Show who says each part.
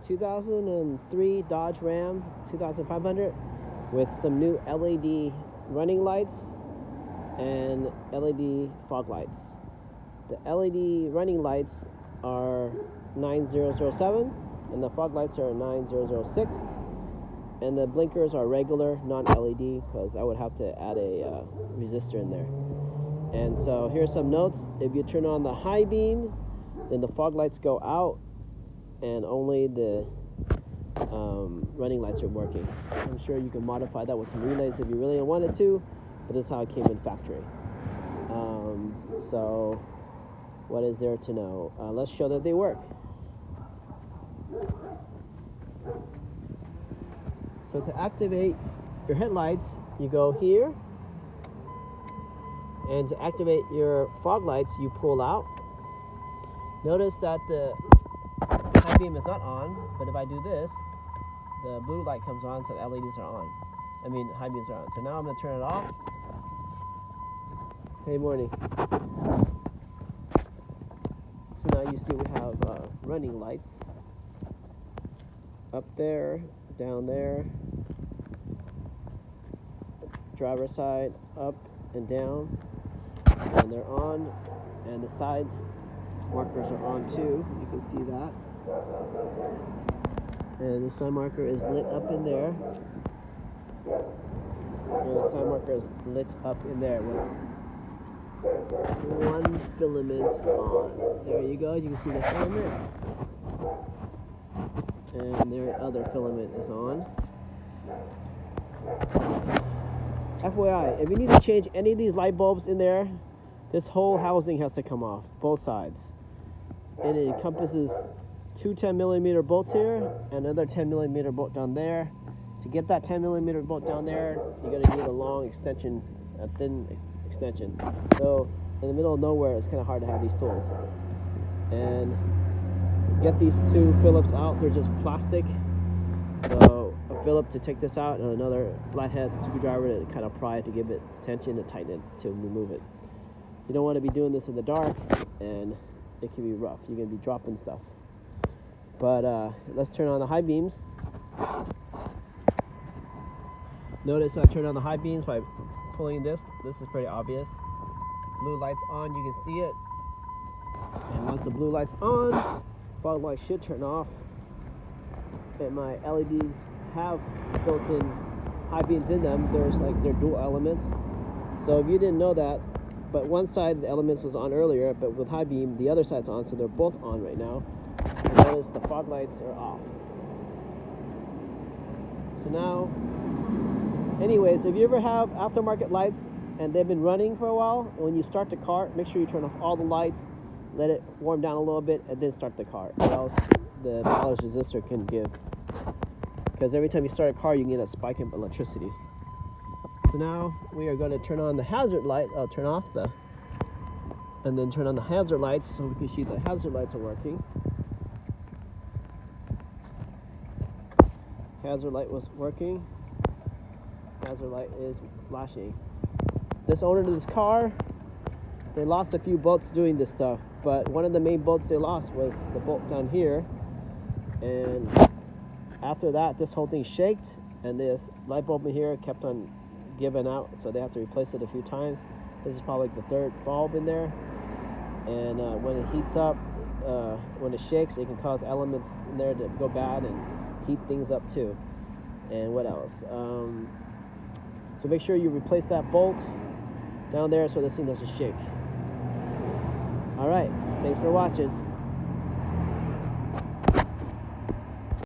Speaker 1: 2003 Dodge Ram 2500 with some new LED running lights and LED fog lights. The LED running lights are 9007 and the fog lights are 9006, and the blinkers are regular, non-LED, because I would have to add a resistor in there. And so here's some notes. If you turn on the high beams, then the fog lights go out and only the running lights are working. I'm sure you can modify that with some relays if you really wanted to, but this is how it came in factory. So what is there to know? Let's show that they work. So to activate your headlights, you go here, and to activate your fog lights, you pull out. Notice that the high beam is not on, but if I do this, the blue light comes on, so the LEDs are on. High beams are on. So now I'm going to turn it off. Hey, morning. So now you see we have running lights up there, down there, driver's side, up and down, and they're on, and the side markers are on too. You can see that. And the side marker is lit up in there. And the side marker is lit up in there with one filament on. There you go. You can see the filament. And their other filament is on. FYI, if you need to change any of these light bulbs in there, this whole housing has to come off, both sides. And it encompasses two 10mm bolts here, and another 10mm bolt down there. To get that 10mm bolt down there, you're going to need a long extension, a thin extension. So in the middle of nowhere, it's kind of hard to have these tools. And get these two Phillips out, they're just plastic. So a Phillips to take this out, and another flathead screwdriver to kind of pry it to give it tension, to tighten it, to remove it. You don't want to be doing this in the dark, and it can be rough. You're going to be dropping stuff. But let's turn on the high beams. Notice I turn on the high beams by pulling this. This is pretty obvious. Blue light's on, you can see it. And once the blue light's on, fog light should turn off. And my LEDs have built-in high beams in them. They're dual elements. So if you didn't know that, but one side the elements was on earlier, but with high beam the other side's on, so they're both on right now. And notice the fog lights are off. So now, anyways, if you ever have aftermarket lights and they've been running for a while, when you start the car, make sure you turn off all the lights, let it warm down a little bit, and then start the car, or else the ballast resistor can give. Because every time you start a car, you can get a spike in electricity. So now we are going to turn on the hazard light. I'll turn off and then turn on the hazard lights so we can see the hazard lights are working. Hazard light was working. Hazard light is flashing. This owner of this car, they lost a few bolts doing this stuff, but one of the main bolts they lost was the bolt down here. And after that, this whole thing shaked, and this light bulb in here kept on giving out, so they have to replace it a few times. This is probably the third bulb in there. And when it heats up, when it shakes, it can cause elements in there to go bad and heat things up too. And what else? So make sure you replace that bolt down there so this thing doesn't shake. All right, thanks for watching.